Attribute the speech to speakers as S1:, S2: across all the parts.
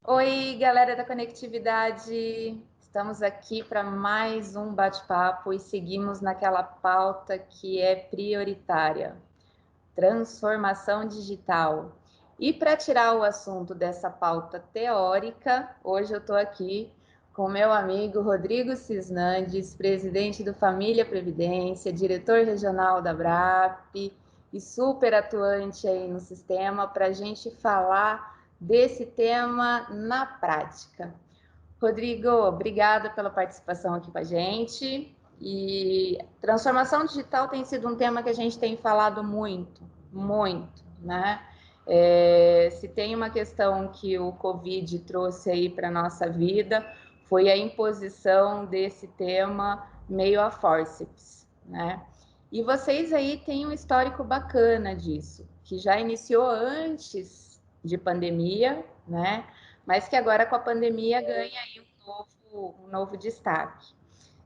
S1: Oi, galera da conectividade. Estamos aqui para mais um bate-papo e seguimos naquela pauta que é prioritária: transformação digital. E para tirar o assunto dessa pauta teórica, hoje eu estou aqui com meu amigo Rodrigo Cisnandes, presidente do Família Previdência, diretor regional da BRAP e super atuante aí no sistema, para a gente falar desse tema na prática. Rodrigo, obrigada pela participação aqui com a gente. E transformação digital tem sido um tema que a gente tem falado muito, muito, né? Se tem uma questão que o Covid trouxe aí para a nossa vida, foi a imposição desse tema meio a forceps, né? E vocês aí têm um histórico bacana disso, que já iniciou antes de pandemia, né? Mas que agora com a pandemia ganha aí um novo destaque.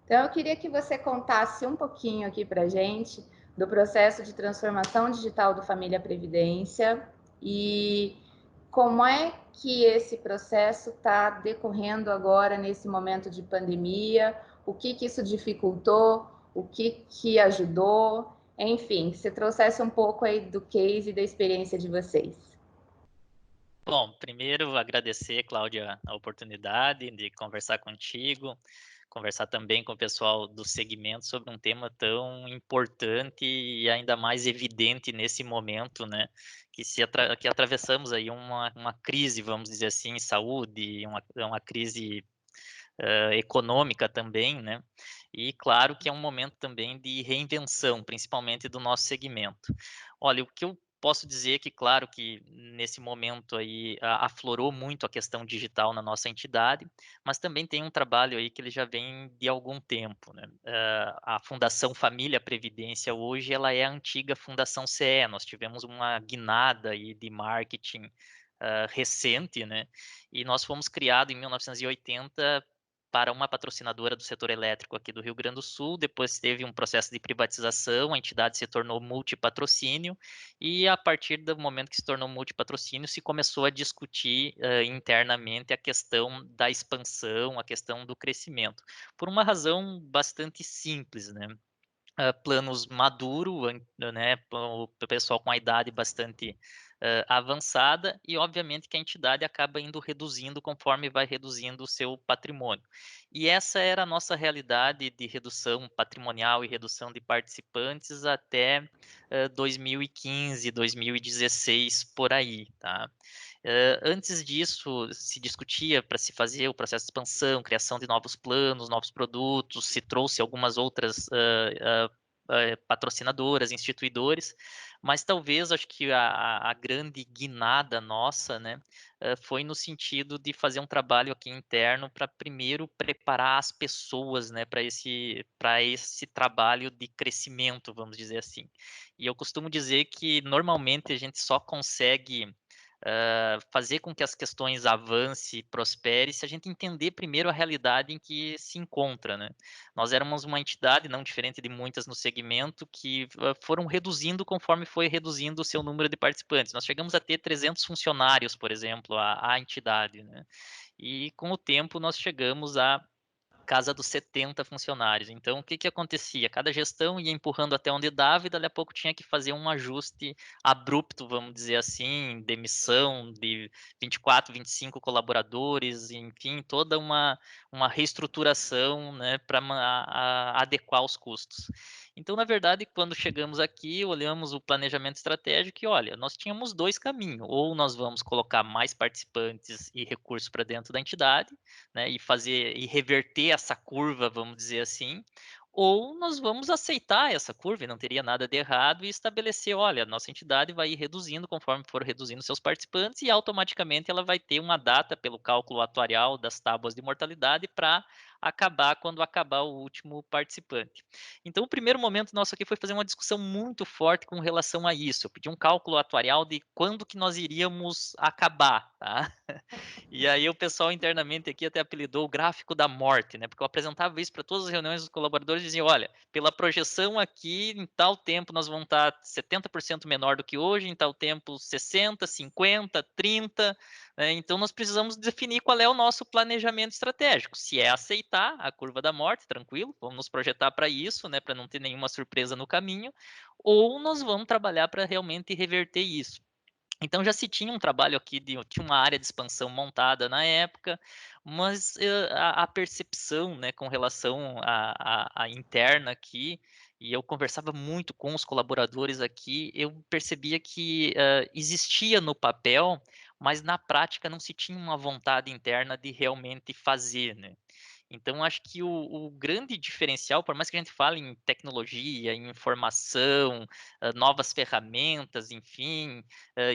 S1: Então, eu queria que você contasse um pouquinho aqui para a gente do processo de transformação digital do Família Previdência e como é que esse processo está decorrendo agora nesse momento de pandemia, o que isso dificultou, o que ajudou, enfim, que você trouxesse um pouco aí do case e da experiência de vocês.
S2: Bom, primeiro agradecer, Cláudia, a oportunidade de conversar contigo, conversar também com o pessoal do segmento sobre um tema tão importante e ainda mais evidente nesse momento, né? Que atravessamos aí uma crise, vamos dizer assim, em saúde, uma crise econômica também, né? E claro que é um momento também de reinvenção, principalmente do nosso segmento. Olha, o que eu posso dizer é que, claro, que nesse momento aí aflorou muito a questão digital na nossa entidade, mas também tem um trabalho aí que ele já vem de algum tempo, né? A Fundação Família Previdência hoje, ela é a antiga Fundação CE, nós tivemos uma guinada aí de marketing recente, né? E nós fomos criados em 1980 para uma patrocinadora do setor elétrico aqui do Rio Grande do Sul, depois teve um processo de privatização, a entidade se tornou multipatrocínio, e a partir do momento que se tornou multipatrocínio, se começou a discutir internamente a questão da expansão, a questão do crescimento, por uma razão bastante simples, né? Planos maduro, né, o pessoal com a idade bastante avançada e, obviamente, que a entidade acaba indo reduzindo conforme vai reduzindo o seu patrimônio. E essa era a nossa realidade de redução patrimonial e redução de participantes até 2015, 2016, por aí, tá? Antes disso, se discutia para se fazer o processo de expansão, criação de novos planos, novos produtos, se trouxe algumas outras patrocinadoras, instituidores, mas talvez acho que a grande guinada nossa, né, foi no sentido de fazer um trabalho aqui interno para primeiro preparar as pessoas, né, para esse trabalho de crescimento, vamos dizer assim. E eu costumo dizer que normalmente a gente só consegue fazer com que as questões avance e prospere se a gente entender primeiro a realidade em que se encontra, né? Nós éramos uma entidade, não diferente de muitas no segmento, que foram reduzindo conforme foi reduzindo o seu número de participantes. Nós chegamos a ter 300 funcionários, por exemplo, a entidade, né? E com o tempo nós chegamos a casa dos 70 funcionários. Então, o que que acontecia? Cada gestão ia empurrando até onde dava e dali a pouco tinha que fazer um ajuste abrupto, vamos dizer assim, demissão de 24, 25 colaboradores, enfim, toda uma reestruturação, né, para adequar os custos. Então, na verdade, quando chegamos aqui, olhamos o planejamento estratégico e, olha, nós tínhamos dois caminhos. Ou nós vamos colocar mais participantes e recursos para dentro da entidade, né, e fazer e reverter essa curva, vamos dizer assim, ou nós vamos aceitar essa curva, e não teria nada de errado, e estabelecer, olha, nossa entidade vai ir reduzindo conforme for reduzindo seus participantes, e automaticamente ela vai ter uma data pelo cálculo atuarial das tábuas de mortalidade para acabar quando acabar o último participante. Então, o primeiro momento nosso aqui foi fazer uma discussão muito forte com relação a isso. Eu pedi um cálculo atuarial de quando que nós iríamos acabar, tá? E aí o pessoal internamente aqui até apelidou o gráfico da morte, né? Porque eu apresentava isso para todas as reuniões dos colaboradores e dizia, olha, pela projeção aqui, em tal tempo nós vamos estar 70% menor do que hoje, em tal tempo 60, 50, 30, né? Então nós precisamos definir qual é o nosso planejamento estratégico. Se é aceitar a curva da morte, tranquilo, vamos nos projetar para isso, né? Para não ter nenhuma surpresa no caminho, ou nós vamos trabalhar para realmente reverter isso. Então já se tinha um trabalho aqui, tinha uma área de expansão montada na época, mas a percepção, né, com relação à interna aqui, e eu conversava muito com os colaboradores aqui, eu percebia que existia no papel, mas na prática não se tinha uma vontade interna de realmente fazer, né? Então, acho que o grande diferencial, por mais que a gente fale em tecnologia, em informação, novas ferramentas, enfim,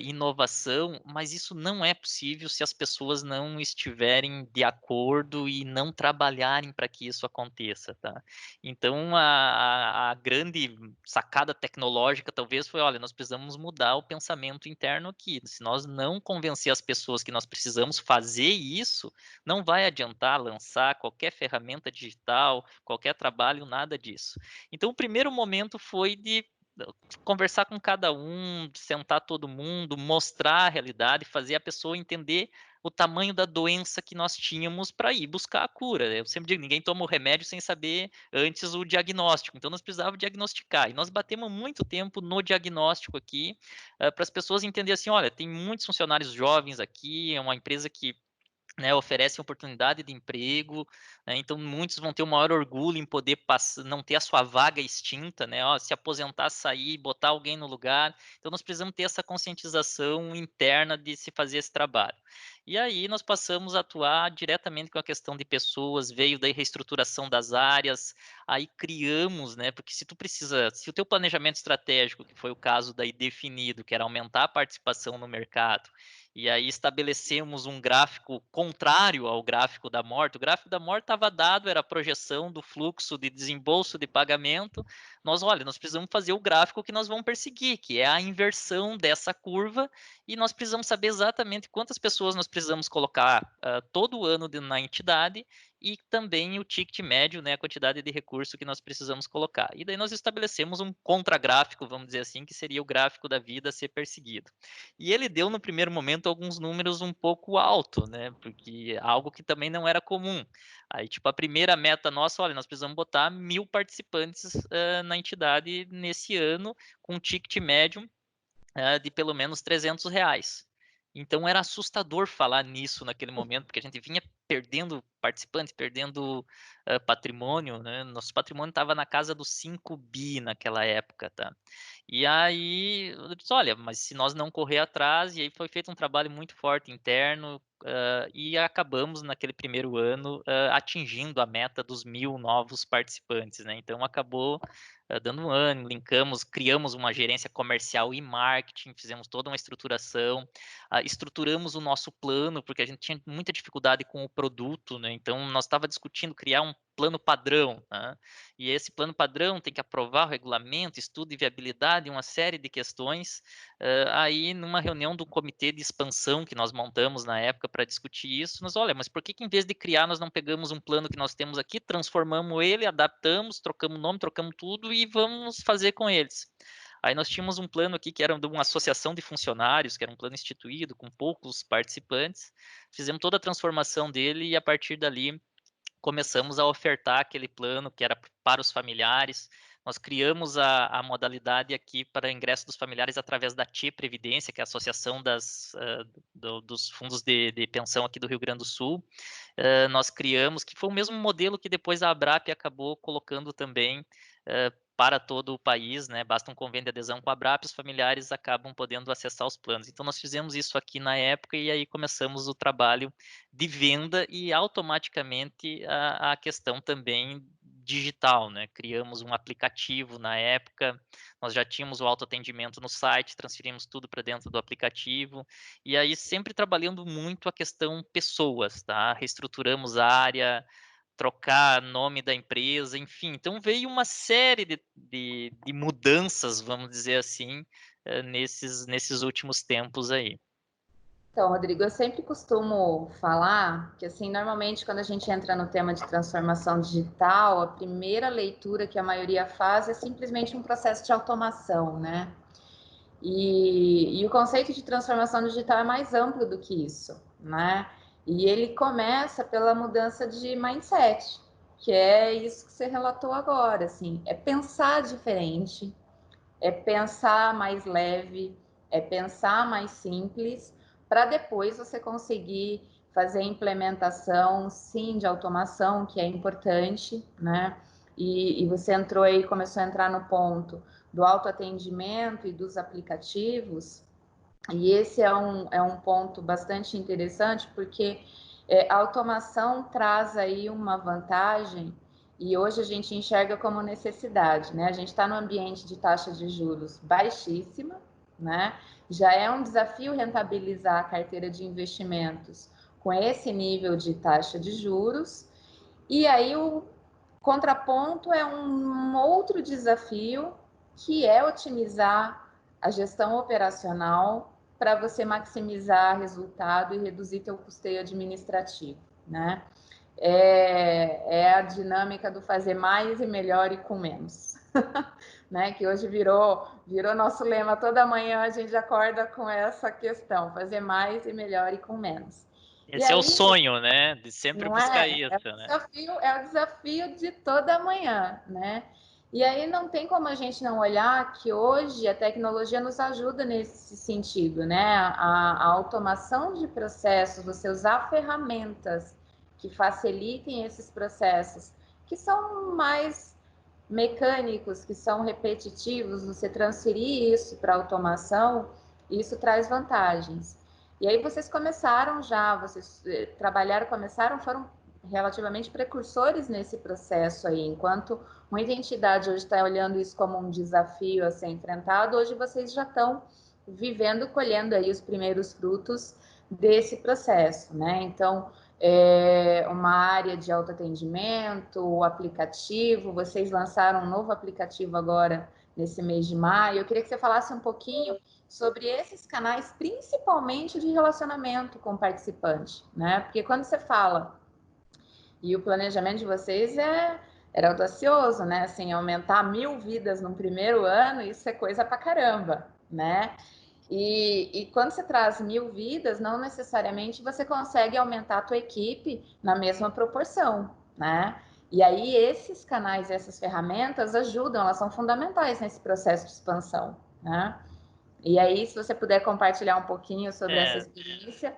S2: inovação, mas isso não é possível se as pessoas não estiverem de acordo e não trabalharem para que isso aconteça, tá? Então, a grande sacada tecnológica talvez foi, olha, nós precisamos mudar o pensamento interno aqui. Se nós não convencer as pessoas que nós precisamos fazer isso, não vai adiantar lançar qualquer ferramenta digital, qualquer trabalho, nada disso. Então, o primeiro momento foi de conversar com cada um, sentar todo mundo, mostrar a realidade, fazer a pessoa entender o tamanho da doença que nós tínhamos para ir buscar a cura. Eu sempre digo, ninguém toma o remédio sem saber antes o diagnóstico. Então, nós precisávamos diagnosticar. E nós batemos muito tempo no diagnóstico aqui, para as pessoas entenderem assim, olha, tem muitos funcionários jovens aqui, é uma empresa que, né, oferecem oportunidade de emprego, né, então muitos vão ter o maior orgulho em poder não ter a sua vaga extinta, né, ó, se aposentar, sair, botar alguém no lugar. Então nós precisamos ter essa conscientização interna de se fazer esse trabalho. E aí nós passamos a atuar diretamente com a questão de pessoas, veio da reestruturação das áreas, aí criamos, né, porque se o teu planejamento estratégico, que foi o caso daí definido, que era aumentar a participação no mercado, e aí estabelecemos um gráfico contrário ao gráfico da morte. O gráfico da morte estava dado, era a projeção do fluxo de desembolso de pagamento. Olha, nós precisamos fazer o gráfico que nós vamos perseguir, que é a inversão dessa curva, e nós precisamos saber exatamente quantas pessoas nós precisamos colocar todo ano na entidade e também o ticket médio, né, a quantidade de recurso que nós precisamos colocar. E daí nós estabelecemos um contragráfico, vamos dizer assim, que seria o gráfico da vida a ser perseguido. E ele deu no primeiro momento alguns números um pouco alto, né? Porque algo que também não era comum. Aí, tipo, a primeira meta nossa, olha, nós precisamos botar 1.000 participantes na entidade nesse ano, com um ticket médio de pelo menos R$ 300. Então era assustador falar nisso naquele momento, porque a gente vinha perdendo participantes, perdendo patrimônio, né? Nosso patrimônio estava na casa dos 5 bi naquela época, tá? E aí, eu disse, olha, mas se nós não correr atrás, e aí foi feito um trabalho muito forte interno, e acabamos naquele primeiro ano atingindo a meta dos 1.000 novos participantes, né? Então acabou dando um ânimo, linkamos, criamos uma gerência comercial e marketing, fizemos toda uma estruturação, estruturamos o nosso plano, porque a gente tinha muita dificuldade com o produto, né? Então nós estava discutindo criar um plano padrão, né? E esse plano padrão tem que aprovar o regulamento, estudo de viabilidade, uma série de questões. Aí, numa reunião do comitê de expansão que nós montamos na época para discutir isso, nós, olha, mas por que em vez de criar, nós não pegamos um plano que nós temos aqui, transformamos ele, adaptamos, trocamos nome, trocamos tudo e vamos fazer com eles. Aí nós tínhamos um plano aqui que era de uma associação de funcionários, que era um plano instituído, com poucos participantes. Fizemos toda a transformação dele e a partir dali começamos a ofertar aquele plano que era para os familiares. Nós criamos a modalidade aqui para ingresso dos familiares através da TIE Previdência, que é a Associação dos Fundos de Pensão aqui do Rio Grande do Sul. Nós criamos, que foi o mesmo modelo que depois a Abrap acabou colocando também para todo o país, né? Basta um convênio de adesão com a Abrap, os familiares acabam podendo acessar os planos. Então, nós fizemos isso aqui na época e aí começamos o trabalho de venda e automaticamente a questão também digital, né? Criamos um aplicativo na época, nós já tínhamos o autoatendimento no site, transferimos tudo para dentro do aplicativo, e aí sempre trabalhando muito a questão pessoas, tá? Reestruturamos a área, trocar nome da empresa, enfim. Então veio uma série de mudanças, vamos dizer assim, nesses últimos tempos aí.
S1: Então, Rodrigo, eu sempre costumo falar que, assim, normalmente quando a gente entra no tema de transformação digital, a primeira leitura que a maioria faz é simplesmente um processo de automação, né? E o conceito de transformação digital é mais amplo do que isso, né? E ele começa pela mudança de mindset, que é isso que você relatou agora, assim, é pensar diferente, é pensar mais leve, é pensar mais simples, para depois você conseguir fazer a implementação, sim, de automação, que é importante, né? E você entrou aí, começou a entrar no ponto do autoatendimento e dos aplicativos, e esse é um ponto bastante interessante, porque a automação traz aí uma vantagem, e hoje a gente enxerga como necessidade, né? A gente está no ambiente de taxa de juros baixíssima, né? Já é um desafio rentabilizar a carteira de investimentos com esse nível de taxa de juros, e aí o contraponto é um outro desafio, que é otimizar a gestão operacional para você maximizar resultado e reduzir teu custeio administrativo, né? É a dinâmica do fazer mais e melhor e com menos, né? Que hoje virou nosso lema. Toda manhã a gente acorda com essa questão: fazer mais e melhor e com menos. E
S2: Esse é o
S1: aí,
S2: sonho, né? De sempre
S1: não
S2: buscar
S1: é?
S2: isso, né?
S1: É o desafio de toda manhã, né? E aí não tem como a gente não olhar que hoje a tecnologia nos ajuda nesse sentido, né? A automação de processos, você usar ferramentas que facilitem esses processos, que são mais mecânicos, que são repetitivos, você transferir isso para automação, isso traz vantagens. E aí vocês começaram já, vocês trabalharam, começaram, foram relativamente precursores nesse processo aí, enquanto muita entidade hoje está olhando isso como um desafio a ser enfrentado, hoje vocês já estão vivendo, colhendo aí os primeiros frutos desse processo, né? Então, uma área de autoatendimento, o aplicativo, vocês lançaram um novo aplicativo agora nesse mês de maio. Eu queria que você falasse um pouquinho sobre esses canais, principalmente de relacionamento com o participante, né? Porque quando você fala, e o planejamento de vocês era audacioso, né? Assim, aumentar 1.000 vidas no primeiro ano, isso é coisa pra caramba, né? E quando você traz 1.000 vidas, não necessariamente você consegue aumentar a tua equipe na mesma proporção, né? E aí esses canais, essas ferramentas ajudam, elas são fundamentais nesse processo de expansão, né? E aí, se você puder compartilhar um pouquinho sobre essa
S2: É,
S1: experiência.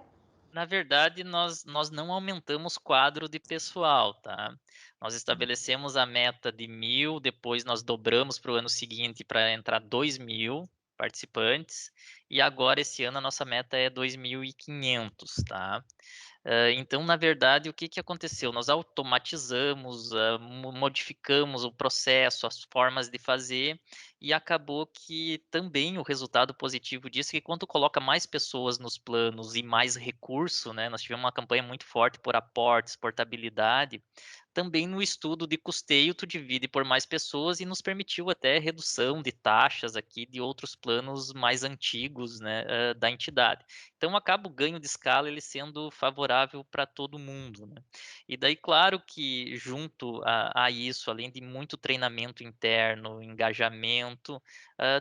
S2: na verdade, nós não aumentamos quadro de pessoal, tá? Nós estabelecemos a meta de 1.000, depois nós dobramos para o ano seguinte para entrar 2.000 participantes, e agora esse ano a nossa meta é 2.500, tá? Então, na verdade, o que que aconteceu? Nós automatizamos, modificamos o processo, as formas de fazer, e acabou que também o resultado positivo disso é que quando coloca mais pessoas nos planos e mais recurso, né, nós tivemos uma campanha muito forte por aportes, portabilidade, também no estudo de custeio, tu divide por mais pessoas e nos permitiu até redução de taxas aqui de outros planos mais antigos, né, da entidade. Então acaba o ganho de escala ele sendo favorável para todo mundo, né? E daí, claro que junto a isso, além de muito treinamento interno, engajamento,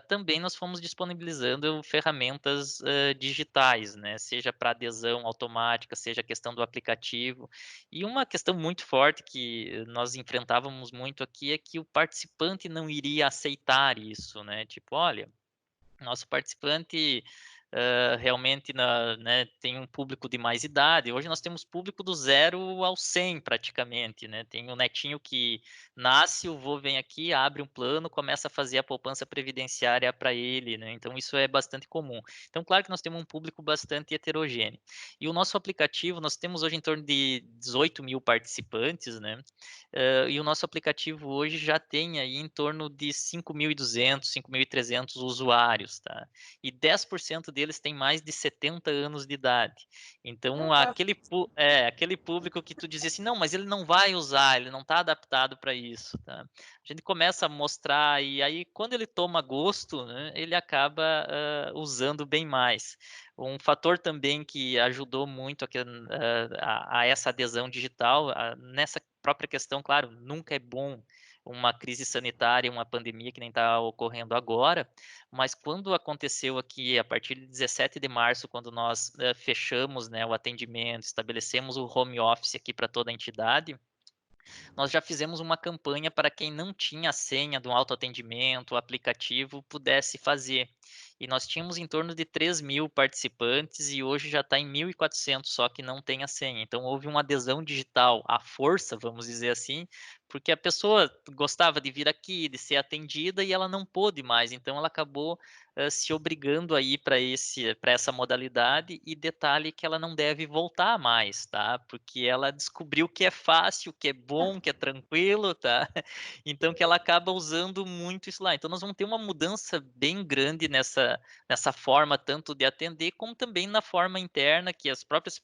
S2: também nós fomos disponibilizando ferramentas digitais, né? Seja para adesão automática, seja a questão do aplicativo. E uma questão muito forte que nós enfrentávamos muito aqui é que o participante não iria aceitar isso, né? Tipo, olha, nosso participante realmente né, tem um público de mais idade. Hoje nós temos público do 0 ao 100 praticamente, né? Tem o netinho que nasce, o vô vem aqui, abre um plano, começa a fazer a poupança previdenciária para ele, né? Então isso é bastante comum. Então, claro que nós temos um público bastante heterogêneo. E o nosso aplicativo, nós temos hoje em torno de 18.000 participantes, né? E o nosso aplicativo hoje já tem aí em torno de 5.200, 5.300 usuários, tá? E 10% deles têm mais de 70 anos de idade. Então,
S1: Nossa.
S2: aquele público que tu dizia assim, não, mas ele não vai usar, ele não está adaptado para isso, tá? A gente começa a mostrar e aí quando ele toma gosto, né, ele acaba usando bem mais. Um fator também que ajudou muito a essa adesão digital, nessa própria questão, claro, nunca é bom uma crise sanitária, uma pandemia que nem está ocorrendo agora, mas quando aconteceu aqui, a partir de 17 de março, quando nós fechamos, né, o atendimento, estabelecemos o home office aqui para toda a entidade, nós já fizemos uma campanha para quem não tinha a senha do autoatendimento, o aplicativo, pudesse fazer. E nós tínhamos em torno de 3.000 participantes e hoje já está em 1.400 só que não tem a senha. Então houve uma adesão digital à força, vamos dizer assim, porque a pessoa gostava de vir aqui, de ser atendida e ela não pôde mais. Então ela acabou se obrigando a ir para essa modalidade e detalhe que ela não deve voltar mais, tá? Porque ela descobriu que é fácil, que é bom, que é tranquilo, tá? Então que ela acaba usando muito isso lá. Então nós vamos ter uma mudança bem grande nessa forma tanto de atender como também na forma interna que as próprias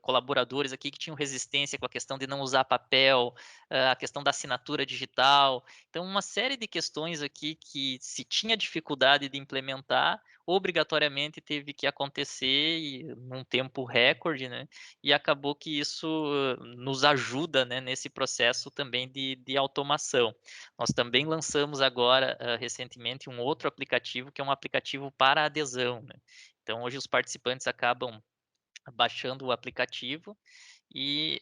S2: colaboradores aqui que tinham resistência com a questão de não usar papel, a questão da assinatura digital. Então, uma série de questões aqui que se tinha dificuldade de implementar, obrigatoriamente teve que acontecer e, num tempo recorde, né? E acabou que isso nos ajuda, né, nesse processo também de automação. Nós também lançamos agora, recentemente, um outro aplicativo, que é um aplicativo para adesão, né? Então, hoje os participantes acabam baixando o aplicativo e,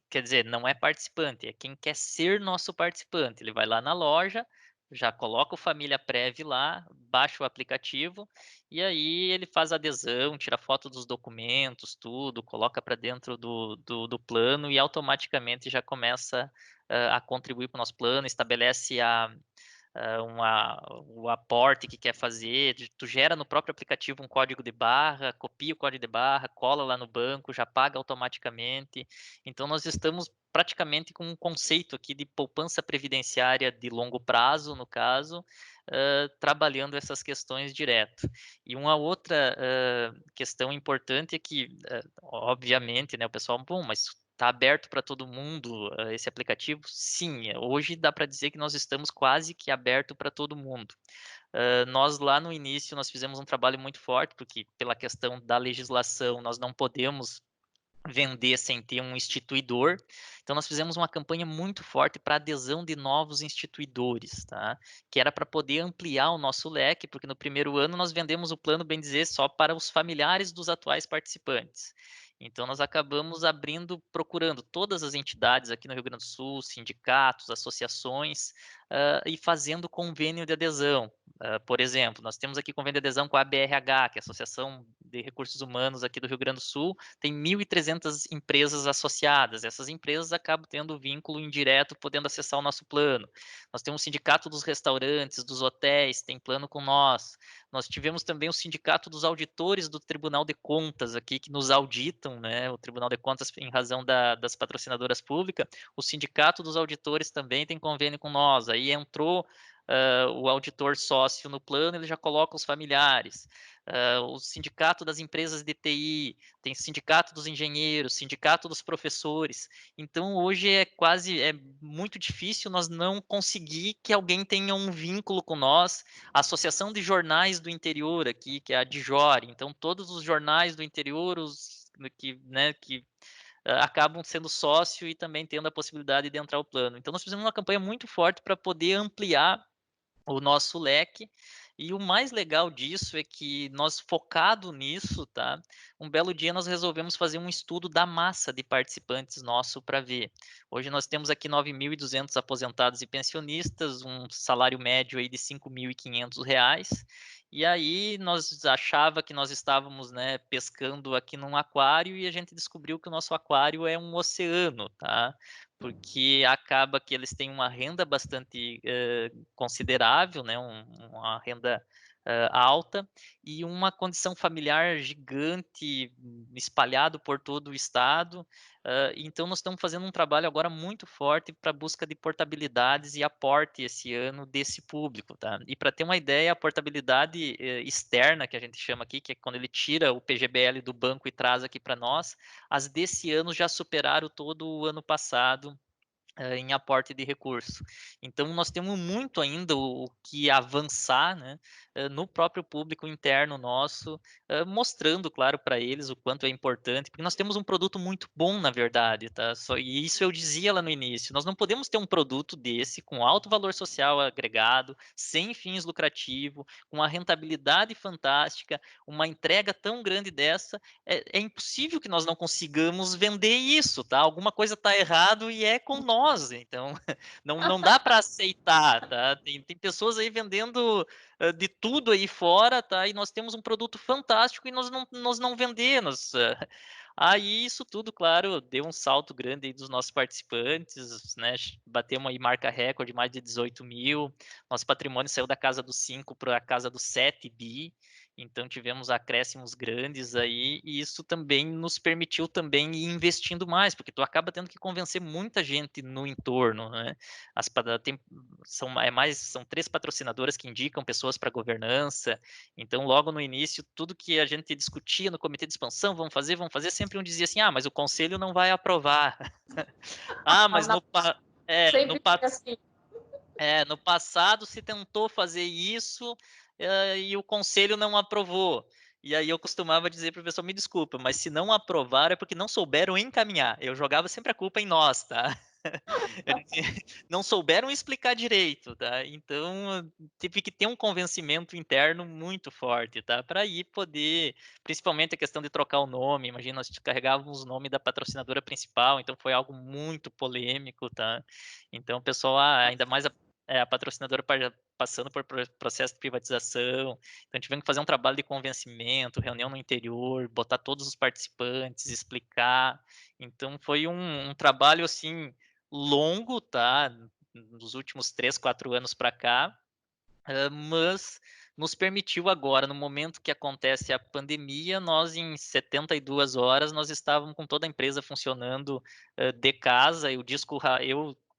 S2: quer dizer, não é participante, é quem quer ser nosso participante. Ele vai lá na loja, já coloca o Família Prev lá, baixa o aplicativo e aí ele faz adesão, tira foto dos documentos, tudo, coloca para dentro do plano e automaticamente já começa a contribuir para o nosso plano, estabelece o aporte que quer fazer, tu gera no próprio aplicativo um código de barra, copia o código de barra, cola lá no banco, já paga automaticamente. Então nós estamos praticamente com um conceito aqui de poupança previdenciária de longo prazo, no caso, trabalhando essas questões direto. E uma outra questão importante é que, obviamente, né, o pessoal, bom, mas está aberto para todo mundo esse aplicativo? Sim, hoje dá para dizer que nós estamos quase que aberto para todo mundo. Nós lá no início nós fizemos um trabalho muito forte, porque pela questão da legislação nós não podemos vender sem ter um instituidor. Então nós fizemos uma campanha muito forte para adesão de novos instituidores, tá? Que era para poder ampliar o nosso leque, porque no primeiro ano nós vendemos o plano, bem dizer, só para os familiares dos atuais participantes. Então nós acabamos procurando todas as entidades aqui no Rio Grande do Sul, sindicatos, associações, e fazendo convênio de adesão. Por exemplo, nós temos aqui convênio de adesão com a ABRH, que é a Associação de Recursos Humanos aqui do Rio Grande do Sul, tem 1.300 empresas associadas. Essas empresas acabam tendo vínculo indireto, podendo acessar o nosso plano. Nós temos o Sindicato dos Restaurantes, dos Hotéis, tem plano com nós. Nós tivemos também o Sindicato dos Auditores do Tribunal de Contas aqui, que nos auditam, né? O Tribunal de Contas, em razão das patrocinadoras públicas. O Sindicato dos Auditores também tem convênio com nós. Aí entrou o auditor sócio no plano, ele já coloca os familiares. O sindicato das empresas de TI, tem sindicato dos engenheiros, sindicato dos professores. Então, hoje é muito difícil nós não conseguir que alguém tenha um vínculo com nós. A Associação de Jornais do Interior aqui, que é a DIJOR, então todos os jornais do interior, que acabam sendo sócio e também tendo a possibilidade de entrar ao plano. Então, nós fizemos uma campanha muito forte para poder ampliar o nosso leque. E o mais legal disso é que nós, focado nisso, tá? Um belo dia nós resolvemos fazer um estudo da massa de participantes nosso para ver. Hoje nós temos aqui 9.200 aposentados e pensionistas, um salário médio aí de R$ 5.500. E aí nós achava que nós estávamos, né, pescando aqui num aquário e a gente descobriu que o nosso aquário é um oceano, tá? Porque acaba que eles têm uma renda bastante considerável, né? Uma renda alta e uma condição familiar gigante, espalhado por todo o estado. Então nós estamos fazendo um trabalho agora muito forte para busca de portabilidades e aporte esse ano desse público, tá? E para ter uma ideia, a portabilidade externa, que a gente chama aqui, que é quando ele tira o PGBL do banco e traz aqui para nós, as desse ano já superaram todo o ano passado em aporte de recurso. Então, nós temos muito ainda o que avançar, né, no próprio público interno nosso, mostrando, claro, para eles o quanto é importante, porque nós temos um produto muito bom, na verdade, tá? E isso eu dizia lá no início, nós não podemos ter um produto desse com alto valor social agregado, sem fins lucrativos, com uma rentabilidade fantástica, uma entrega tão grande dessa, é impossível que nós não consigamos vender isso, tá? Alguma coisa está errado e é com nós, então não dá para aceitar, tá? Tem pessoas aí vendendo de tudo aí fora, tá? E nós temos um produto fantástico e nós não vendemos. Aí isso tudo, claro, deu um salto grande aí dos nossos participantes, né? Batemos aí marca recorde, mais de 18 mil. Nosso patrimônio saiu da casa dos 5 para a casa dos 7 bi. Então tivemos acréscimos grandes aí e isso também nos permitiu também ir investindo mais, porque tu acaba tendo que convencer muita gente no entorno, né? São 3 patrocinadoras que indicam pessoas para governança. Então logo no início tudo que a gente discutia no comitê de expansão, vamos fazer, sempre um dizia assim: "Ah, mas o conselho não vai aprovar". Ah, mas
S1: Não,
S2: no
S1: sempre foi assim.
S2: no passado se tentou fazer isso, e o conselho não aprovou. E aí eu costumava dizer para o pessoal: "Me desculpa, mas se não aprovar é porque não souberam encaminhar". Eu jogava sempre a culpa em nós, tá. Eu dizia: "Não souberam explicar direito", tá. Então, teve que ter um convencimento interno muito forte, tá, para aí poder principalmente a questão de trocar o nome, imagina, nós carregávamos o nome da patrocinadora principal, então foi algo muito polêmico, tá. Então o pessoal, ainda mais a patrocinadora passando por processo de privatização, então tivemos que fazer um trabalho de convencimento, reunião no interior, botar todos os participantes, explicar. Então foi um trabalho, assim, longo, tá, nos últimos 3, 4 anos para cá, mas nos permitiu agora, no momento que acontece a pandemia, nós em 72 horas, nós estávamos com toda a empresa funcionando, de casa,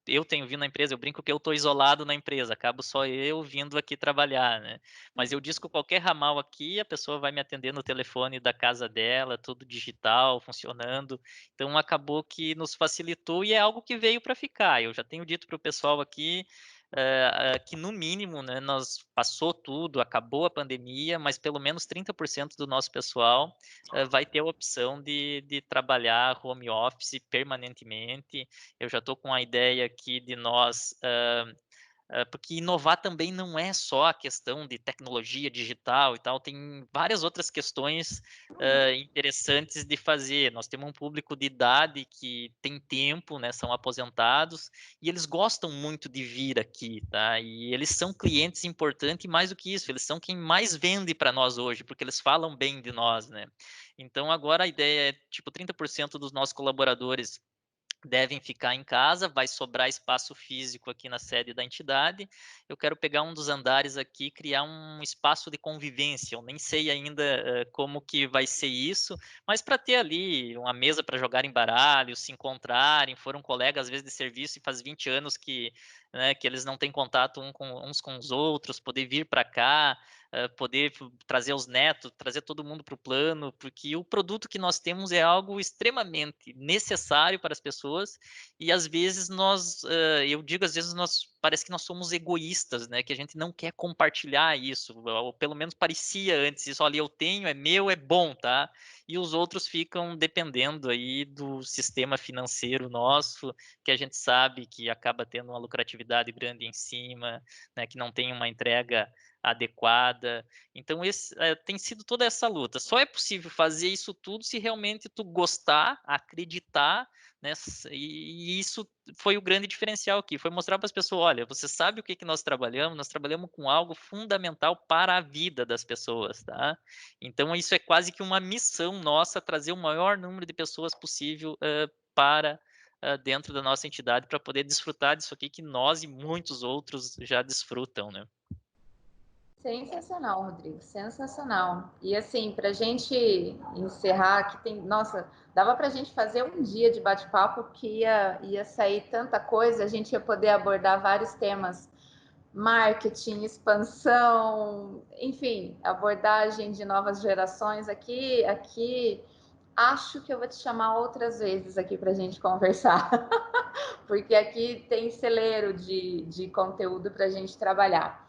S2: eu tenho vindo na empresa, eu brinco que eu estou isolado na empresa, acabo só eu vindo aqui trabalhar, né. Mas eu disco qualquer ramal aqui, a pessoa vai me atender no telefone da casa dela, tudo digital, funcionando. Então acabou que nos facilitou e é algo que veio para ficar. Eu já tenho dito para o pessoal aqui, que no mínimo, né, nós passou tudo, acabou a pandemia, mas pelo menos 30% do nosso pessoal, vai ter a opção de trabalhar home office permanentemente. Eu já estou com a ideia aqui de nós, porque inovar também não é só a questão de tecnologia digital e tal, tem várias outras questões, interessantes de fazer. Nós temos um público de idade que tem tempo, né, são aposentados, e eles gostam muito de vir aqui, tá, e eles são clientes importantes e mais do que isso, eles são quem mais vende para nós hoje, porque eles falam bem de nós, né. Então agora a ideia é, tipo, 30% dos nossos colaboradores devem ficar em casa, vai sobrar espaço físico aqui na sede da entidade. Eu quero pegar um dos andares aqui e criar um espaço de convivência. Eu nem sei ainda como que vai ser isso, mas para ter ali uma mesa para jogarem baralho, se encontrarem, foram colegas às vezes de serviço e faz 20 anos que, né, que eles não têm contato uns com os outros, poder vir para cá, poder trazer os netos, trazer todo mundo para o plano, porque o produto que nós temos é algo extremamente necessário para as pessoas e às vezes eu digo às vezes parece que nós somos egoístas, né? Que a gente não quer compartilhar isso, ou pelo menos parecia antes isso. Olha, eu tenho, é meu, é bom, tá? E os outros ficam dependendo aí do sistema financeiro nosso, que a gente sabe que acaba tendo uma lucratividade grande em cima, né? Que não tem uma entrega adequada. Então tem sido toda essa luta. Só é possível fazer isso tudo se realmente tu gostar, acreditar, né, e isso foi o grande diferencial aqui, foi mostrar para as pessoas: "Olha, você sabe o que que nós trabalhamos com algo fundamental para a vida das pessoas, tá?". Então isso é quase que uma missão nossa, trazer o maior número de pessoas possível, para, dentro da nossa entidade, para poder desfrutar disso aqui que nós e muitos outros já desfrutam, né.
S1: Sensacional, Rodrigo, sensacional. E assim, para a gente encerrar, aqui tem, nossa, dava para a gente fazer um dia de bate-papo que ia sair tanta coisa, a gente ia poder abordar vários temas, marketing, expansão, enfim, abordagem de novas gerações. Aqui, acho que eu vou te chamar outras vezes aqui para a gente conversar, porque aqui tem celeiro de conteúdo para a gente trabalhar.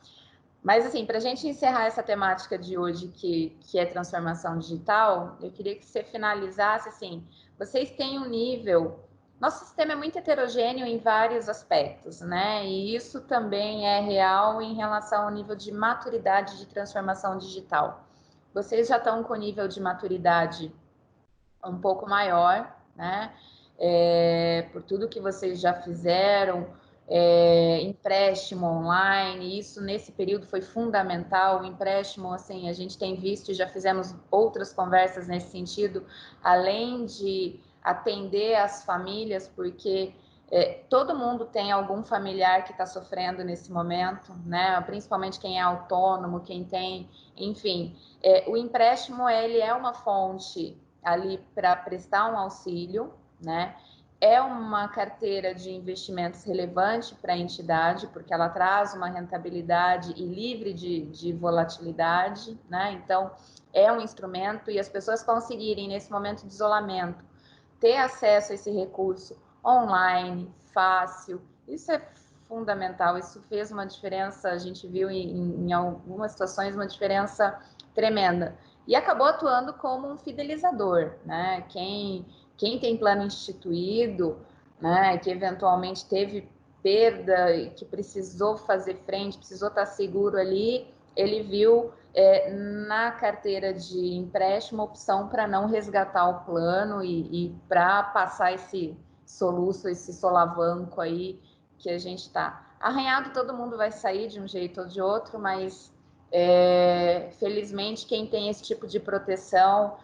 S1: Mas, assim, para a gente encerrar essa temática de hoje, que é transformação digital, eu queria que você finalizasse, assim, vocês têm um nível... Nosso sistema é muito heterogêneo em vários aspectos, né? E isso também é real em relação ao nível de maturidade de transformação digital. Vocês já estão com nível de maturidade um pouco maior, né? Por tudo que vocês já fizeram, empréstimo online, isso nesse período foi fundamental. O empréstimo, assim, a gente tem visto e já fizemos outras conversas nesse sentido, além de atender as famílias, porque todo mundo tem algum familiar que está sofrendo nesse momento, né? Principalmente quem é autônomo, quem tem, enfim, o empréstimo ele é uma fonte ali para prestar um auxílio, né? É uma carteira de investimentos relevante para a entidade, porque ela traz uma rentabilidade e livre de volatilidade, né? Então, é um instrumento e as pessoas conseguirem, nesse momento de isolamento, ter acesso a esse recurso online, fácil, isso é fundamental, isso fez uma diferença, a gente viu em algumas situações uma diferença tremenda. E acabou atuando como um fidelizador, né? Quem tem plano instituído, né, que eventualmente teve perda e que precisou fazer frente, precisou estar seguro ali, ele viu na carteira de empréstimo opção para não resgatar o plano e para passar esse soluço, esse solavanco aí que a gente está. Arranhado todo mundo vai sair de um jeito ou de outro, mas felizmente quem tem esse tipo de proteção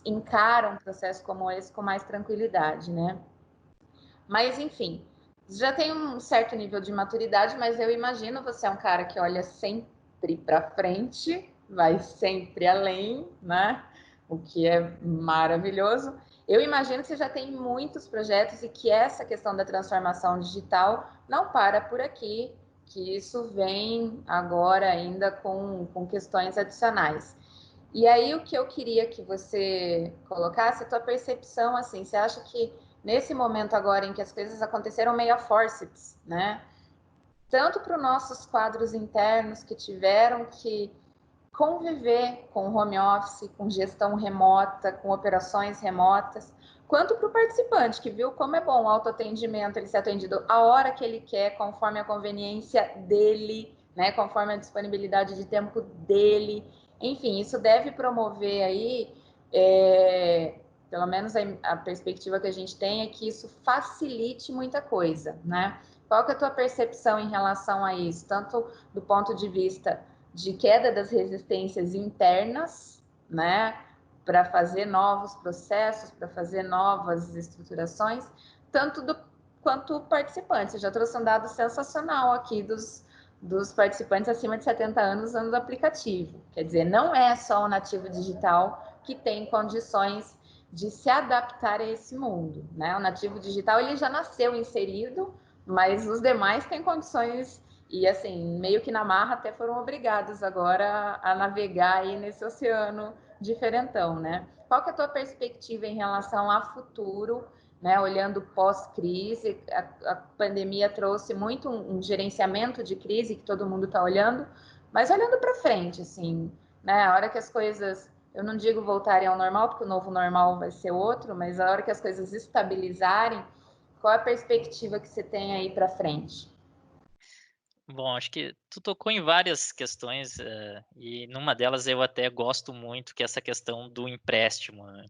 S1: encara um processo como esse com mais tranquilidade, né? Mas enfim, já tem um certo nível de maturidade, mas eu imagino você é um cara que olha sempre para frente, vai sempre além, né? O que é maravilhoso. Eu imagino que você já tem muitos projetos e que essa questão da transformação digital não para por aqui, que isso vem agora ainda com questões adicionais. E aí o que eu queria que você colocasse, a tua percepção, assim, você acha que nesse momento agora em que as coisas aconteceram meio a forceps, né? Tanto para os nossos quadros internos que tiveram que conviver com home office, com gestão remota, com operações remotas, quanto para o participante que viu como é bom o autoatendimento, ele ser atendido a hora que ele quer, conforme a conveniência dele, né, conforme a disponibilidade de tempo dele. Enfim, isso deve promover aí, pelo menos a perspectiva que a gente tem é que isso facilite muita coisa, né? Qual que é a tua percepção em relação a isso, tanto do ponto de vista de queda das resistências internas, né, para fazer novos processos, para fazer novas estruturações, tanto quanto participantes. Eu já trouxe um dado sensacional aqui dos participantes acima de 70 anos usando o aplicativo. Quer dizer, não é só o nativo digital que tem condições de se adaptar a esse mundo, né? O nativo digital ele já nasceu inserido, mas os demais têm condições e assim, meio que na marra até foram obrigados agora a navegar aí nesse oceano diferentão, né? Qual que é a tua perspectiva em relação a futuro, né? Olhando pós-crise, a pandemia trouxe muito um gerenciamento de crise que todo mundo está olhando, mas olhando para frente, assim, né? A hora que as coisas, eu não digo voltarem ao normal, porque o novo normal vai ser outro, mas a hora que as coisas estabilizarem, qual é a perspectiva que você tem aí para frente?
S2: Bom, acho que tu tocou em várias questões, e numa delas eu até gosto muito, que é essa questão do empréstimo, né.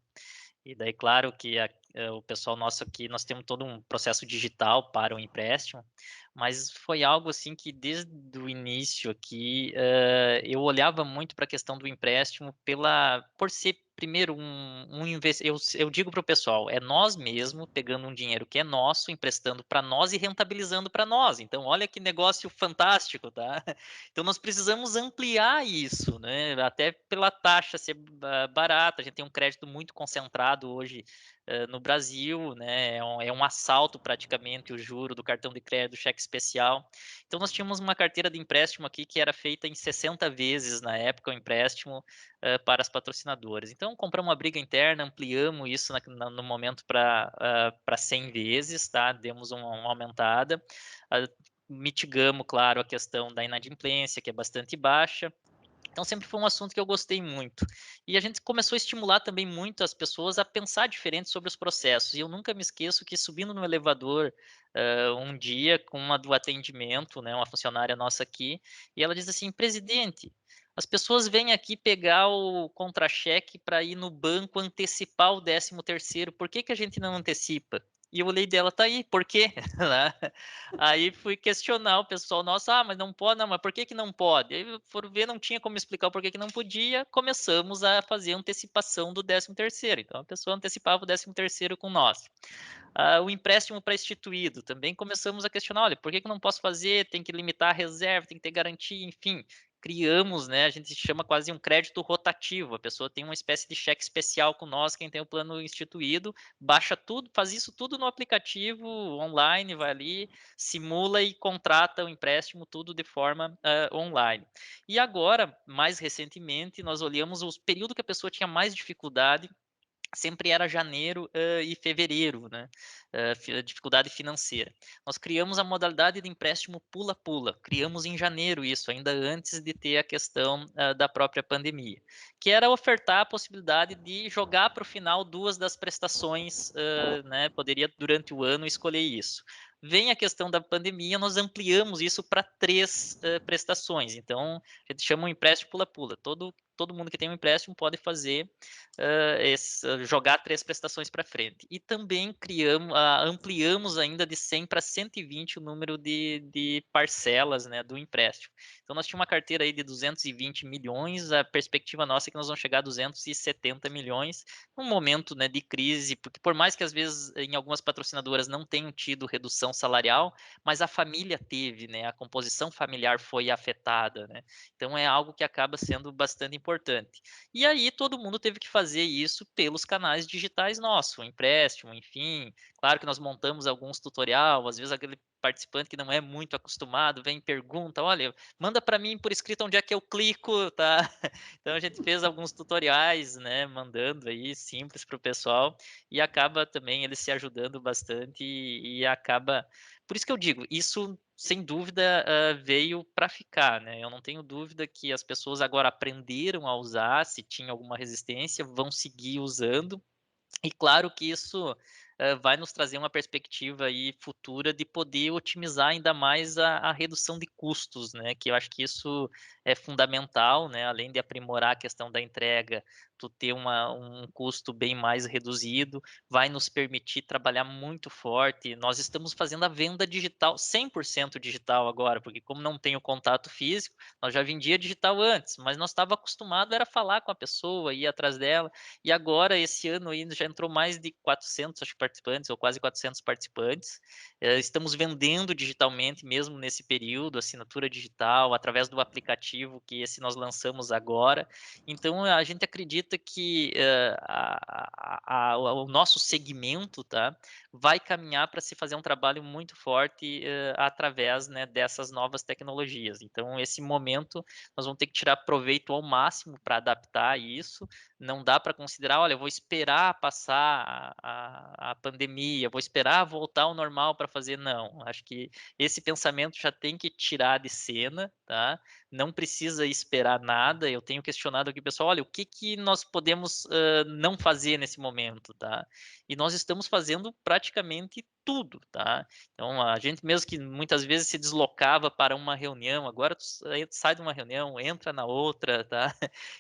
S2: E daí, claro que o pessoal nosso aqui, nós temos todo um processo digital para o empréstimo, mas foi algo assim que desde o início aqui, eu olhava muito para a questão do empréstimo por ser primeiro, eu digo para o pessoal, é nós mesmo pegando um dinheiro que é nosso, emprestando para nós e rentabilizando para nós. Então, olha que negócio fantástico, tá? Então, nós precisamos ampliar isso, né? Até pela taxa ser barata, a gente tem um crédito muito concentrado hoje no Brasil, né? É um assalto praticamente o juro do cartão de crédito, do cheque especial. Então, nós tínhamos uma carteira de empréstimo aqui que era feita em 60 vezes na época, o empréstimo para as patrocinadoras. Então, compramos uma briga interna, ampliamos isso no momento para 100 vezes, tá? Demos uma aumentada. Mitigamos, claro, a questão da inadimplência, que é bastante baixa. Então, sempre foi um assunto que eu gostei muito. E a gente começou a estimular também muito as pessoas a pensar diferente sobre os processos. E eu nunca me esqueço que subindo no elevador um dia com uma do atendimento, né, uma funcionária nossa aqui, e ela diz assim, presidente, as pessoas vêm aqui pegar o contra-cheque para ir no banco antecipar o 13º, por que que a gente não antecipa? E eu olhei dela, tá aí, por quê? Aí fui questionar o pessoal, nossa, mas não pode, não, mas por que que não pode? Aí foram ver, não tinha como explicar o porquê que não podia, começamos a fazer antecipação do 13º. Então a pessoa antecipava o 13º com nós. O empréstimo para instituído, também começamos a questionar, olha, por que que não posso fazer? Tem que limitar a reserva, tem que ter garantia, enfim. Criamos, né, a gente chama quase um crédito rotativo, a pessoa tem uma espécie de cheque especial com nós, quem tem o plano instituído, baixa tudo, faz isso tudo no aplicativo online, vai ali, simula e contrata o empréstimo, tudo de forma online. E agora, mais recentemente, nós olhamos o período que a pessoa tinha mais dificuldade, sempre era janeiro e fevereiro, né? Dificuldade financeira. Nós criamos a modalidade de empréstimo pula-pula. Criamos em janeiro isso, ainda antes de ter a questão da própria pandemia, que era ofertar a possibilidade de jogar para o final duas das prestações, né? Poderia durante o ano escolher isso. Vem a questão da pandemia, nós ampliamos isso para 3 prestações. Então, a gente chama um empréstimo pula-pula. Todo mundo que tem um empréstimo pode fazer jogar 3 prestações para frente. E também ampliamos ainda de 100 para 120 o número de parcelas, né, do empréstimo. Então, nós tínhamos uma carteira aí de 220 milhões, a perspectiva nossa é que nós vamos chegar a 270 milhões, num momento, né, de crise, porque por mais que às vezes em algumas patrocinadoras não tenham tido redução salarial, mas a família teve, né, a composição familiar foi afetada, né, então é algo que acaba sendo bastante importante. E aí todo mundo teve que fazer isso pelos canais digitais nossos, o empréstimo, enfim. Claro que nós montamos alguns tutorial, às vezes aquele participante que não é muito acostumado vem e pergunta, olha, manda para mim por escrito onde é que eu clico, tá? Então a gente fez alguns tutoriais, né, mandando aí simples para o pessoal e acaba também eles se ajudando bastante e acaba. Por isso que eu digo, isso sem dúvida veio para ficar, né? Eu não tenho dúvida que as pessoas agora aprenderam a usar, se tinha alguma resistência, vão seguir usando. E claro que isso vai nos trazer uma perspectiva aí futura de poder otimizar ainda mais a redução de custos, né? Que eu acho que isso é fundamental, né? Além de aprimorar a questão da entrega, tu ter um custo bem mais reduzido, vai nos permitir trabalhar muito forte. Nós estamos fazendo a venda digital, 100% digital agora, porque como não tem o contato físico, nós já vendia digital antes, mas nós estava acostumado era falar com a pessoa, ir atrás dela. E agora, esse ano aí, já entrou mais de 400 acho, participantes, ou quase 400 participantes. Estamos vendendo digitalmente, mesmo nesse período, assinatura digital, através do aplicativo, que esse nós lançamos agora. Então, a gente acredita que o nosso segmento, tá, vai caminhar para se fazer um trabalho muito forte através, né, dessas novas tecnologias. Então, esse momento, nós vamos ter que tirar proveito ao máximo para adaptar isso. Não dá para considerar, olha, eu vou esperar passar a pandemia, vou esperar voltar ao normal para fazer. Não, acho que esse pensamento já tem que tirar de cena, tá? Não precisa esperar nada. Eu tenho questionado aqui, pessoal, olha, o que que nós podemos não fazer nesse momento, tá? E nós estamos fazendo praticamente tudo, tá? Então, a gente mesmo que muitas vezes se deslocava para uma reunião, agora tu sai de uma reunião, entra na outra, tá?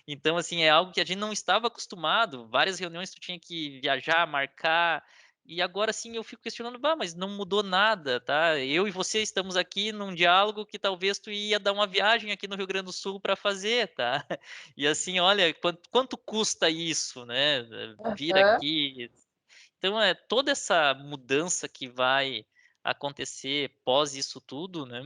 S2: Então, assim, é algo que a gente não estava acostumado. Várias reuniões tu tinha que viajar, marcar. E agora sim eu fico questionando, bah, mas não mudou nada, tá? Eu e você estamos aqui num diálogo que talvez tu ia dar uma viagem aqui no Rio Grande do Sul para fazer, tá? E assim, olha, quanto custa isso, né? Vir
S1: Aham.
S2: aqui. Então, é toda essa mudança que vai acontecer pós isso tudo, né?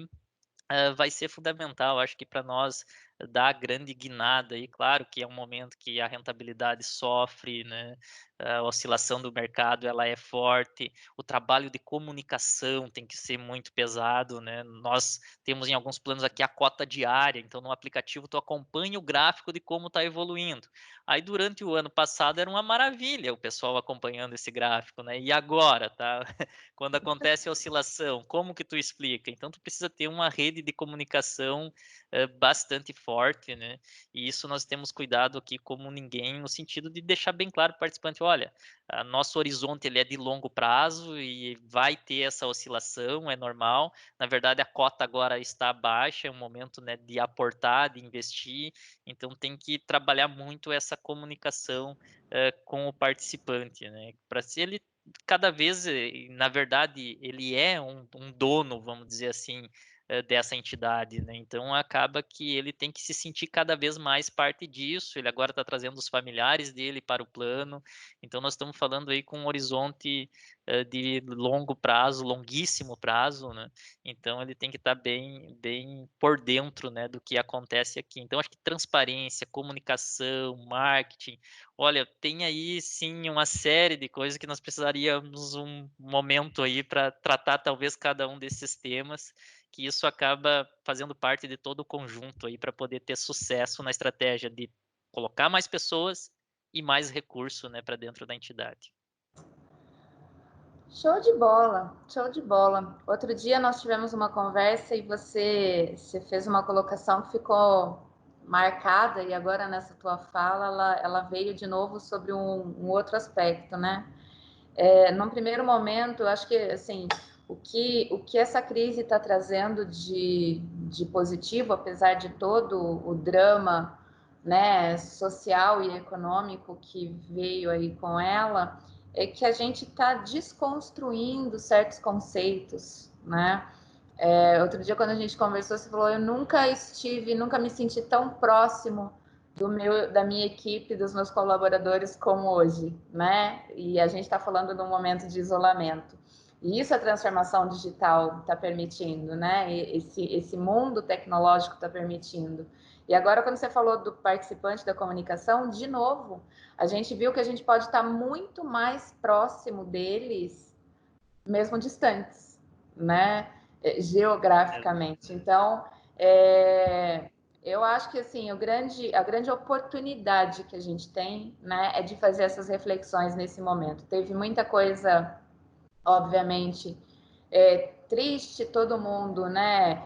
S2: Vai ser fundamental, acho que para nós dar a grande guinada aí, claro que é um momento que a rentabilidade sofre, né, a oscilação do mercado ela é forte, o trabalho de comunicação tem que ser muito pesado, né, nós temos em alguns planos aqui a cota diária, então no aplicativo tu acompanha o gráfico de como está evoluindo. Aí durante o ano passado era uma maravilha o pessoal acompanhando esse gráfico, né, e agora, tá? Quando acontece a oscilação, como que tu explica? Então tu precisa ter uma rede de comunicação bastante forte, né? E isso nós temos cuidado aqui como ninguém, no sentido de deixar bem claro para o participante, olha, nosso horizonte ele é de longo prazo e vai ter essa oscilação, é normal. Na verdade, a cota agora está baixa, é um momento, né, de aportar, de investir. Então tem que trabalhar muito essa comunicação com o participante, né? Para se ele cada vez, na verdade, ele é um dono, vamos dizer assim, dessa entidade, né? Então acaba que ele tem que se sentir cada vez mais parte disso. Ele agora está trazendo os familiares dele para o plano. Então nós estamos falando aí com um horizonte de longo prazo, longuíssimo prazo, né? Então ele tem que estar bem por dentro, né, do que acontece aqui. Então acho que transparência, comunicação, marketing, olha, tem aí sim uma série de coisas que nós precisaríamos um momento aí para tratar talvez cada um desses temas, que isso acaba fazendo parte de todo o conjunto aí para poder ter sucesso na estratégia de colocar mais pessoas e mais recurso, né, para dentro da entidade.
S1: Show de bola, show de bola. Outro dia nós tivemos uma conversa e você fez uma colocação que ficou marcada, e agora nessa tua fala ela veio de novo sobre um outro aspecto, né? Num primeiro momento, eu acho que assim, o que essa crise está trazendo de positivo, apesar de todo o drama, né, social e econômico que veio aí com ela, é que a gente está desconstruindo certos conceitos, né? Outro dia, quando a gente conversou, você falou: eu nunca me senti tão próximo da minha equipe, dos meus colaboradores, como hoje, né? E a gente está falando de um momento de isolamento. E isso a transformação digital está permitindo, né? Esse mundo tecnológico está permitindo. E agora, quando você falou do participante da comunicação, de novo, a gente viu que a gente pode estar muito mais próximo deles, mesmo distantes, né? Geograficamente. Então, é, eu acho que assim, a grande oportunidade que a gente tem, né, é de fazer essas reflexões nesse momento. Teve muita coisa, obviamente, triste, todo mundo, né,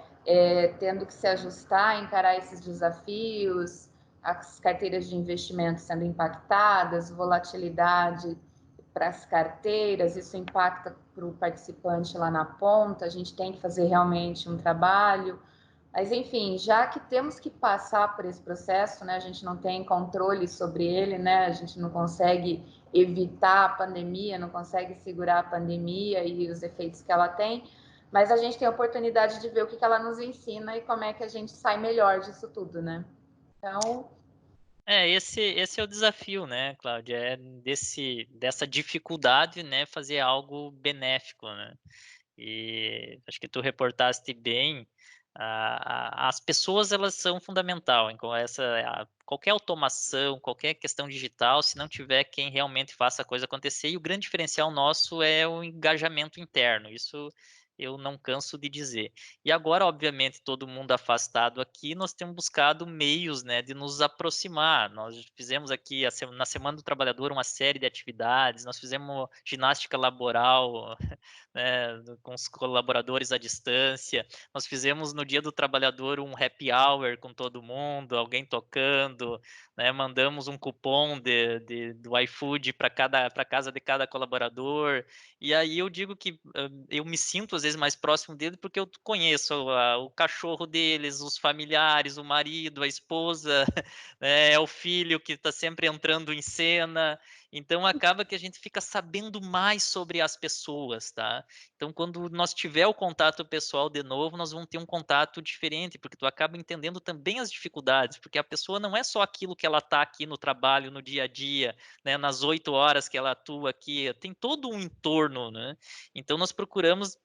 S1: tendo que se ajustar, encarar esses desafios, as carteiras de investimento sendo impactadas, volatilidade para as carteiras, isso impacta para o participante lá na ponta, a gente tem que fazer realmente um trabalho. Mas, enfim, já que temos que passar por esse processo, né, a gente não tem controle sobre ele, né, a gente não consegue evitar a pandemia, não consegue segurar a pandemia e os efeitos que ela tem, mas a gente tem a oportunidade de ver o que ela nos ensina e como é que a gente sai melhor disso tudo, né? Então,
S2: Esse é o desafio, né, Cláudia? É dessa dificuldade, né, fazer algo benéfico, né? E acho que tu reportaste bem, as pessoas elas são fundamental qualquer automação, qualquer questão digital, se não tiver quem realmente faça a coisa acontecer, e o grande diferencial nosso é o engajamento interno, isso eu não canso de dizer. E agora, obviamente, todo mundo afastado aqui, nós temos buscado meios, né, de nos aproximar. Nós fizemos aqui na Semana do Trabalhador uma série de atividades, nós fizemos ginástica laboral, né, com os colaboradores à distância. Nós fizemos no Dia do Trabalhador um happy hour com todo mundo, alguém tocando, né, mandamos um cupom do iFood para casa de cada colaborador. E aí eu digo que eu me sinto às vezes mais próximo dele porque eu conheço o cachorro deles, os familiares, o marido, a esposa, né, é o filho que está sempre entrando em cena. Então acaba que a gente fica sabendo mais sobre as pessoas, tá? Então quando nós tiver o contato pessoal de novo, nós vamos ter um contato diferente, porque tu acaba entendendo também as dificuldades, porque a pessoa não é só aquilo que ela tá aqui no trabalho, no dia a dia, né, nas 8 horas que ela atua aqui, tem todo um entorno, né? Então nós procuramos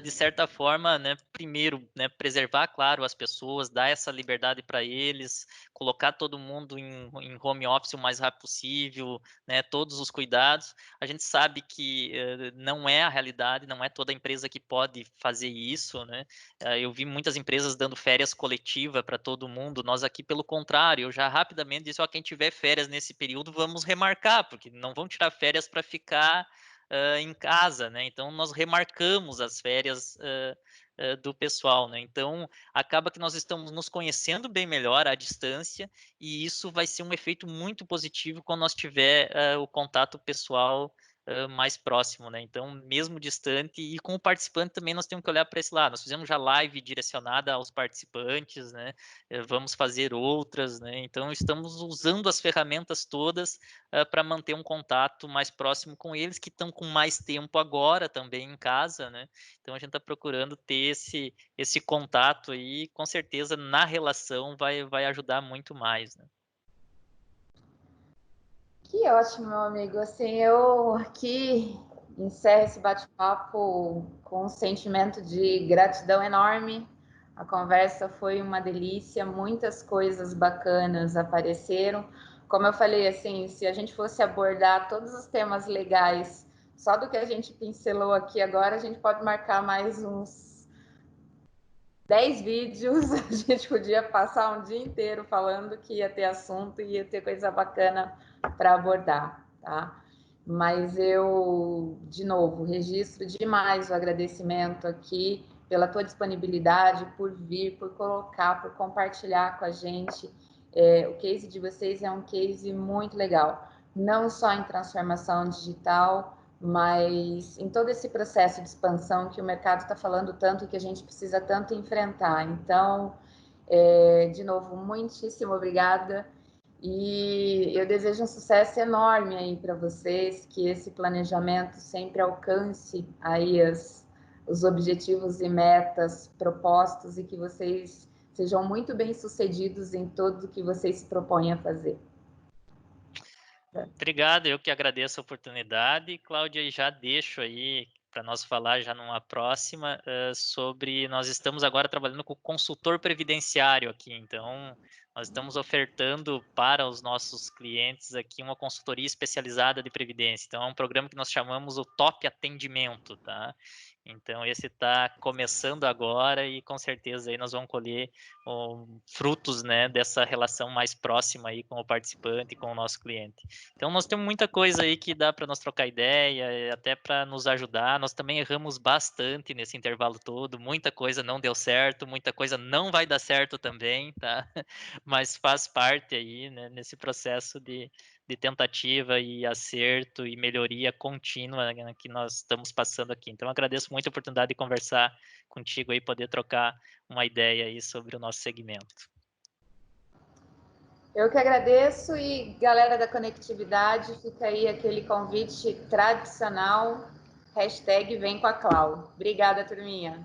S2: de certa forma, né, primeiro, né, preservar, claro, as pessoas, dar essa liberdade para eles, colocar todo mundo em home office o mais rápido possível, né, todos os cuidados. A gente sabe que não é a realidade, não é toda empresa que pode fazer isso, né? Eu vi muitas empresas dando férias coletiva para todo mundo. Nós aqui, pelo contrário, eu já rapidamente disse, ó, quem tiver férias nesse período, vamos remarcar, porque não vão tirar férias para ficar em casa, né? Então nós remarcamos as férias do pessoal, né? Então acaba que nós estamos nos conhecendo bem melhor à distância e isso vai ser um efeito muito positivo quando nós tiver o contato pessoal mais próximo, né? Então, mesmo distante e com o participante também nós temos que olhar para esse lado. Nós fizemos já live direcionada aos participantes, né? Vamos fazer outras, né? Então, estamos usando as ferramentas todas para manter um contato mais próximo com eles que estão com mais tempo agora também em casa, né? Então, a gente está procurando ter esse contato aí, com certeza na relação vai ajudar muito mais, né?
S1: Que ótimo, meu amigo. Assim, eu aqui encerro esse bate-papo com um sentimento de gratidão enorme. A conversa foi uma delícia, muitas coisas bacanas apareceram. Como eu falei, assim, se a gente fosse abordar todos os temas legais, só do que a gente pincelou aqui agora, a gente pode marcar mais uns 10 vídeos. A gente podia passar um dia inteiro falando que ia ter assunto e ia ter coisa bacana para abordar, tá? Mas eu, de novo, registro demais o agradecimento aqui pela tua disponibilidade, por vir, por colocar, por compartilhar com a gente. O case de vocês é um case muito legal, não só em transformação digital, mas em todo esse processo de expansão que o mercado está falando tanto e que a gente precisa tanto enfrentar. Então, de novo, muitíssimo obrigada. E eu desejo um sucesso enorme aí para vocês, que esse planejamento sempre alcance aí os objetivos e metas propostos e que vocês sejam muito bem-sucedidos em tudo que vocês se propõem a fazer.
S2: Obrigado, eu que agradeço a oportunidade. Cláudia, e já deixo aí para nós falar já numa próxima sobre, nós estamos agora trabalhando com consultor previdenciário aqui, então nós estamos ofertando para os nossos clientes aqui uma consultoria especializada de previdência, então é um programa que nós chamamos o Top Atendimento, tá? Então esse está começando agora e com certeza aí nós vamos colher frutos, né, dessa relação mais próxima aí com o participante e com o nosso cliente. Então nós temos muita coisa aí que dá para nós trocar ideia, até para nos ajudar. Nós também erramos bastante nesse intervalo todo, muita coisa não deu certo, muita coisa não vai dar certo também, tá? Mas faz parte aí, né, nesse processo de tentativa e acerto e melhoria contínua, né, que nós estamos passando aqui. Então agradeço muito a oportunidade de conversar contigo aí, poder trocar uma ideia aí sobre o nosso segmento.
S1: Eu que agradeço e galera da conectividade, fica aí aquele convite tradicional, hashtag vem com a Clau. Obrigada, turminha.